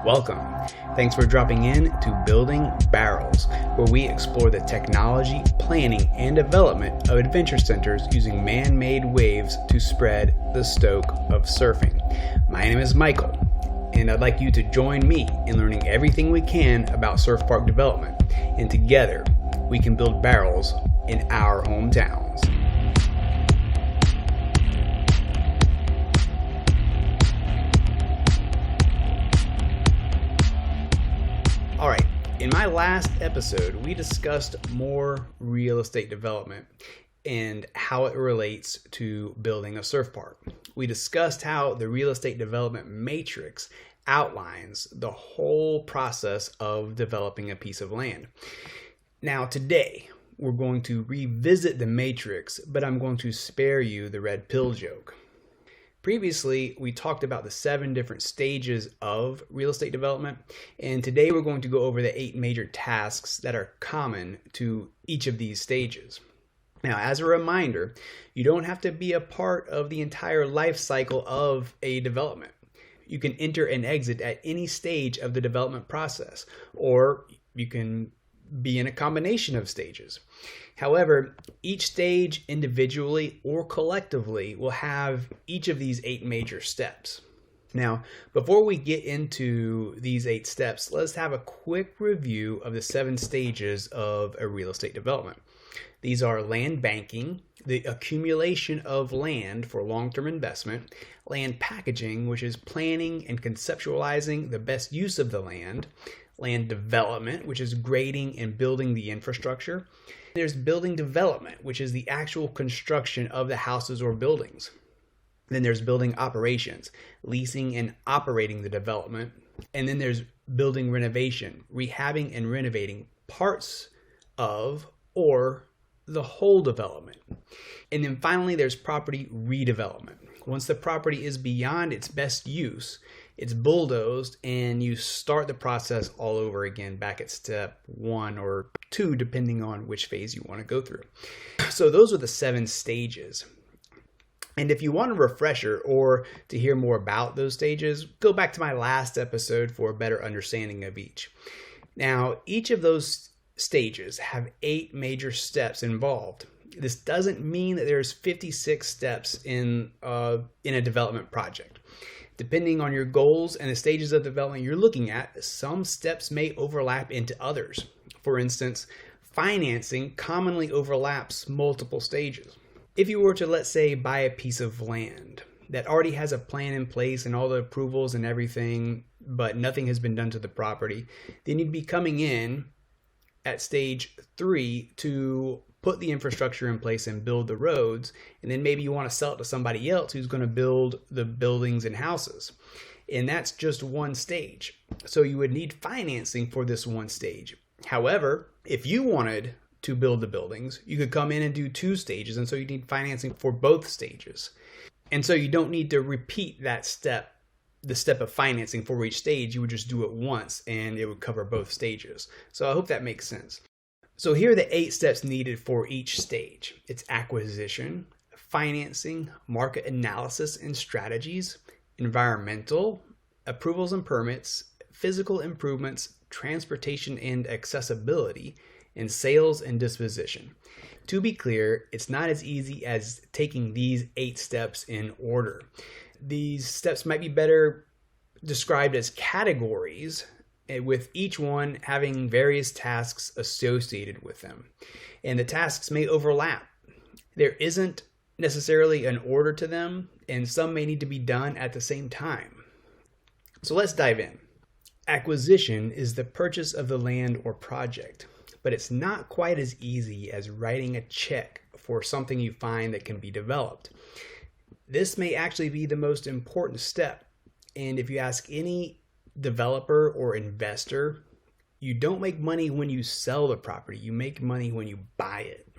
Welcome. Thanks for dropping in to Building Barrels, where we explore the technology, planning, and development of adventure centers using man-made waves to spread the stoke of surfing. My name is Michael, and I'd like you to join me in learning everything we can about surf park development, and together we can build barrels in our hometowns. All right, in my last episode, we discussed more real estate development and how it relates to building a surf park. We discussed how the real estate development matrix outlines the whole process of developing a piece of land. Now, today, we're going to revisit the matrix, but I'm going to spare you the red pill joke. Previously, we talked about the 7 different stages of real estate development, and today we're going to go over the 8 major tasks that are common to each of these stages. Now, as a reminder, you don't have to be a part of the entire life cycle of a development. You can enter and exit at any stage of the development process, or you can be in a combination of stages. However, each stage individually or collectively will have each of these 8 major steps. Now, before we get into these 8 steps, let's have a quick review of the 7 stages of a real estate development. These are land banking, the accumulation of land for long-term investment, land packaging, which is planning and conceptualizing the best use of the land development, which is grading and building the infrastructure. There's building development, which is the actual construction of the houses or buildings. Then there's building operations, leasing and operating the development. And then there's building renovation, rehabbing and renovating parts of or the whole development. And then finally, there's property redevelopment. Once the property is beyond its best use, it's bulldozed and you start the process all over again back at step 1 or 2, depending on which phase you want to go through. So those are the 7 stages. And if you want a refresher or to hear more about those stages, go back to my last episode for a better understanding of each. Now, each of those stages have 8 major steps involved. This doesn't mean that there's 56 steps in a development project. Depending on your goals and the stages of development you're looking at, some steps may overlap into others. For instance, financing commonly overlaps multiple stages. If you were to, let's say, buy a piece of land that already has a plan in place and all the approvals and everything, but nothing has been done to the property, then you'd be coming in at stage 3 to put the infrastructure in place and build the roads, and then maybe you want to sell it to somebody else who's going to build the buildings and houses. And that's just one stage. So you would need financing for this one stage. However, if you wanted to build the buildings, you could come in and do 2 stages, and so you need financing for both stages. And so you don't need to repeat that step, the step of financing for each stage. You would just do it once and it would cover both stages. So I hope that makes sense. So here are the 8 steps needed for each stage. It's acquisition, financing, market analysis and strategies, environmental, approvals and permits, physical improvements, transportation and accessibility, and sales and disposition. To be clear, it's not as easy as taking these 8 steps in order. These steps might be better described as categories, with each one having various tasks associated with them. And the tasks may overlap. There isn't necessarily an order to them, and some may need to be done at the same time. So let's dive in. Acquisition is the purchase of the land or project, but it's not quite as easy as writing a check for something you find that can be developed. This may actually be the most important step, and if you ask any developer or investor, you don't make money when you sell the property. You make money when you buy it.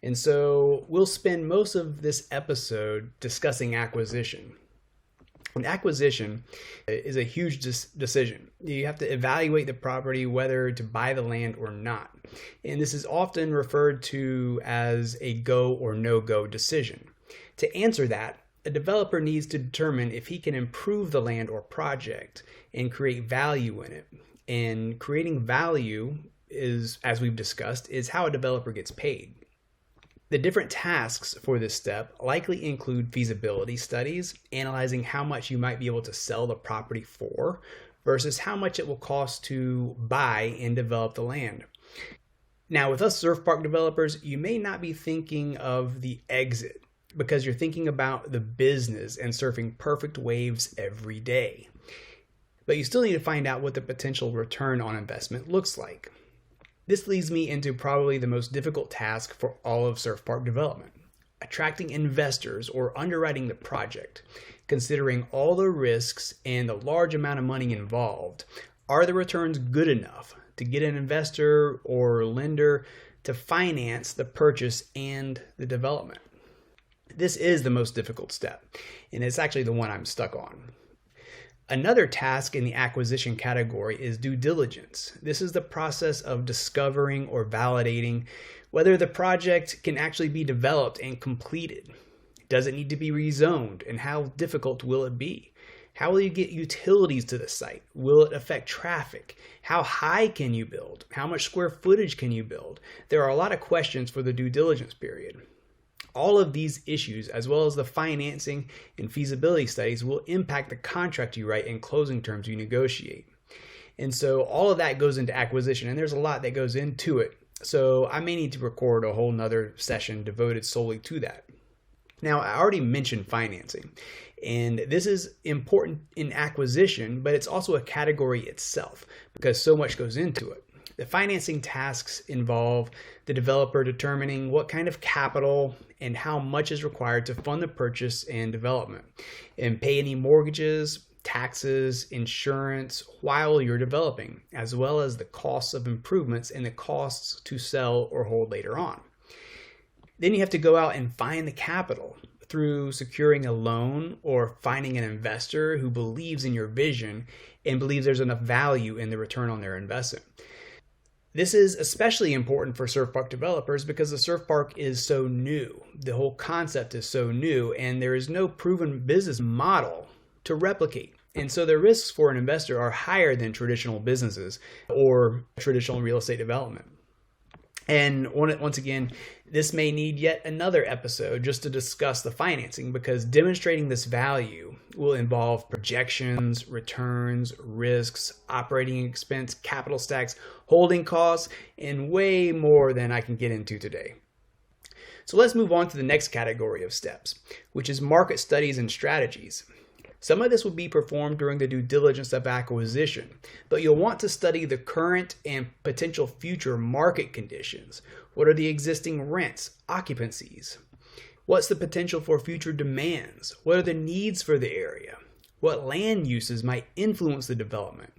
And so we'll spend most of this episode discussing acquisition. And acquisition is a huge decision. You have to evaluate the property, whether to buy the land or not. And this is often referred to as a go or no-go decision. To answer that, a developer needs to determine if he can improve the land or project and create value in it. And creating value is, as we've discussed, is how a developer gets paid. The different tasks for this step likely include feasibility studies, analyzing how much you might be able to sell the property for versus how much it will cost to buy and develop the land. Now, with us surf park developers, you may not be thinking of the exit because you're thinking about the business and surfing perfect waves every day. But you still need to find out what the potential return on investment looks like. This leads me into probably the most difficult task for all of surf park development: attracting investors or underwriting the project. Considering all the risks and the large amount of money involved, are the returns good enough to get an investor or lender to finance the purchase and the development? This is the most difficult step, and it's actually the one I'm stuck on. Another task in the acquisition category is due diligence. This is the process of discovering or validating whether the project can actually be developed and completed. Does it need to be rezoned, and how difficult will it be? How will you get utilities to the site? Will it affect traffic? How high can you build? How much square footage can you build? There are a lot of questions for the due diligence period. All of these issues, as well as the financing and feasibility studies, will impact the contract you write and closing terms you negotiate. And so all of that goes into acquisition, and there's a lot that goes into it. So I may need to record a whole nother session devoted solely to that. Now, I already mentioned financing, and this is important in acquisition, but it's also a category itself because so much goes into it. The financing tasks involve the developer determining what kind of capital and how much is required to fund the purchase and development, and pay any mortgages, taxes, insurance while you're developing, as well as the costs of improvements and the costs to sell or hold later on. Then you have to go out and find the capital through securing a loan or finding an investor who believes in your vision and believes there's enough value in the return on their investment. This is especially important for surf park developers because the surf park is so new. The whole concept is so new, and there is no proven business model to replicate. And so the risks for an investor are higher than traditional businesses or traditional real estate development. And once again, this may need yet another episode just to discuss the financing, because demonstrating this value will involve projections, returns, risks, operating expense, capital stacks, holding costs, and way more than I can get into today. So let's move on to the next category of steps, which is market studies and strategies. Some of this will be performed during the due diligence of acquisition, but you'll want to study the current and potential future market conditions. What are the existing rents, occupancies? What's the potential for future demands? What are the needs for the area? What land uses might influence the development?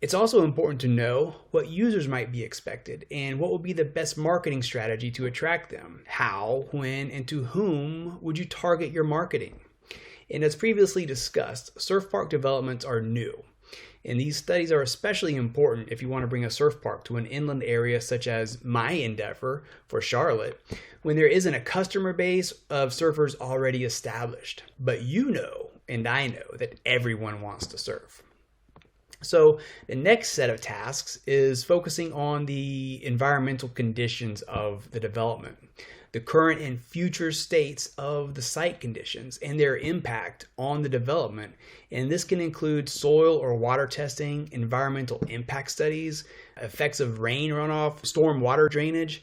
It's also important to know what users might be expected and what will be the best marketing strategy to attract them. How, when, and to whom would you target your marketing? And as previously discussed, surf park developments are new. And these studies are especially important if you want to bring a surf park to an inland area such as my endeavor for Charlotte, when there isn't a customer base of surfers already established. But you know, and I know, that everyone wants to surf. So the next set of tasks is focusing on the environmental conditions of the development, the current and future states of the site conditions and their impact on the development. And this can include soil or water testing, environmental impact studies, effects of rain runoff, storm water drainage.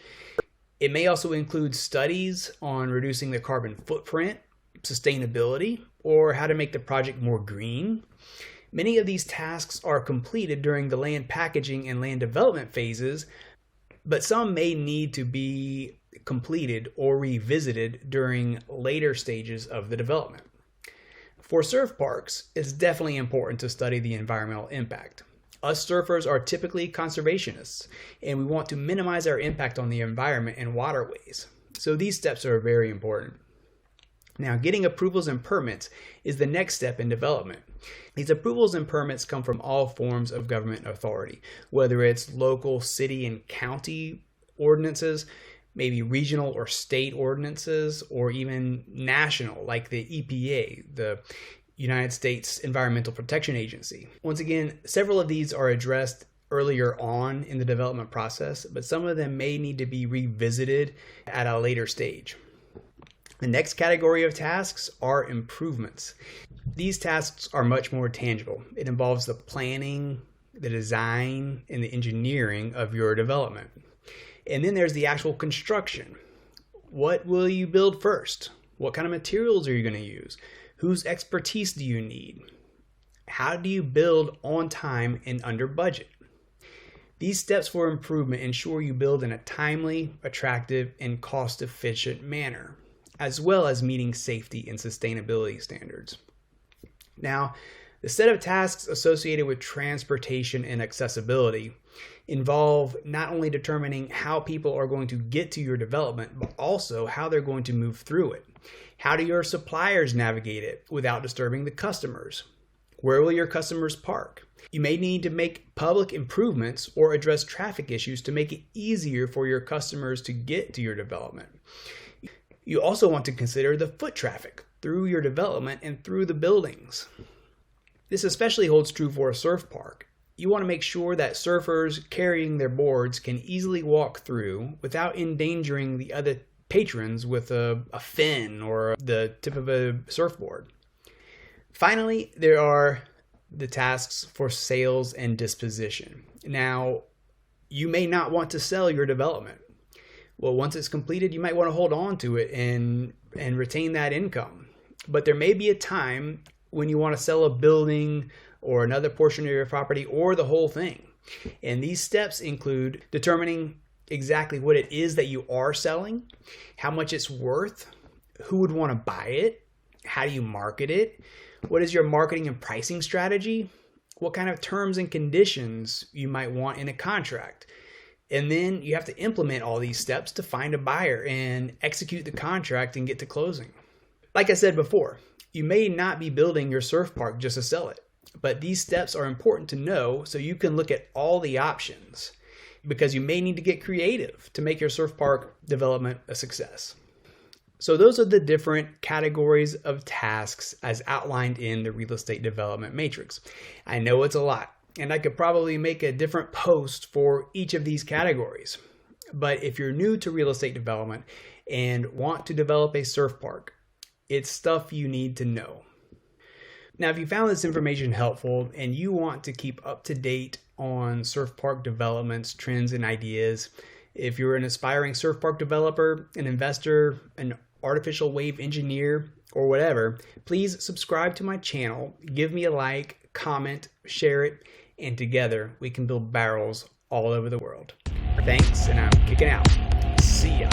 It may also include studies on reducing the carbon footprint, sustainability, or how to make the project more green. Many of these tasks are completed during the land packaging and land development phases, but some may need to be completed or revisited during later stages of the development. For surf parks, it's definitely important to study the environmental impact. Us surfers are typically conservationists, and we want to minimize our impact on the environment and waterways. So these steps are very important. Now, getting approvals and permits is the next step in development. These approvals and permits come from all forms of government authority, whether it's local, city, and county ordinances, maybe regional or state ordinances, or even national, like the EPA, the United States Environmental Protection Agency. Once again, several of these are addressed earlier on in the development process, but some of them may need to be revisited at a later stage. The next category of tasks are improvements. These tasks are much more tangible. It involves the planning, the design, and the engineering of your development. And then there's the actual construction. What will you build first? What kind of materials are you going to use? Whose expertise do you need? How do you build on time and under budget? These steps for improvement ensure you build in a timely, attractive, and cost-efficient manner, as well as meeting safety and sustainability standards. Now, the set of tasks associated with transportation and accessibility involve not only determining how people are going to get to your development, but also how they're going to move through it. How do your suppliers navigate it without disturbing the customers? Where will your customers park? You may need to make public improvements or address traffic issues to make it easier for your customers to get to your development. You also want to consider the foot traffic through your development and through the buildings. This especially holds true for a surf park. You want to make sure that surfers carrying their boards can easily walk through without endangering the other patrons with a fin or the tip of a surfboard. Finally, there are the tasks for sales and disposition. Now, you may not want to sell your development. Well, once it's completed, you might want to hold on to it and retain that income. But there may be a time when you want to sell a building or another portion of your property or the whole thing. And these steps include determining exactly what it is that you are selling, how much it's worth, who would want to buy it, how do you market it, what is your marketing and pricing strategy, what kind of terms and conditions you might want in a contract. And then you have to implement all these steps to find a buyer and execute the contract and get to closing. Like I said before, you may not be building your surf park just to sell it, but these steps are important to know so you can look at all the options, because you may need to get creative to make your surf park development a success. So those are the different categories of tasks as outlined in the real estate development matrix. I know it's a lot, and I could probably make a different post for each of these categories. But if you're new to real estate development and want to develop a surf park, it's stuff you need to know. Now, if you found this information helpful and you want to keep up to date on surf park developments, trends, and ideas, if you're an aspiring surf park developer, an investor, an artificial wave engineer, or whatever, please subscribe to my channel, give me a like, comment, share it, and together we can build barrels all over the world. Thanks, and I'm kicking out. See ya.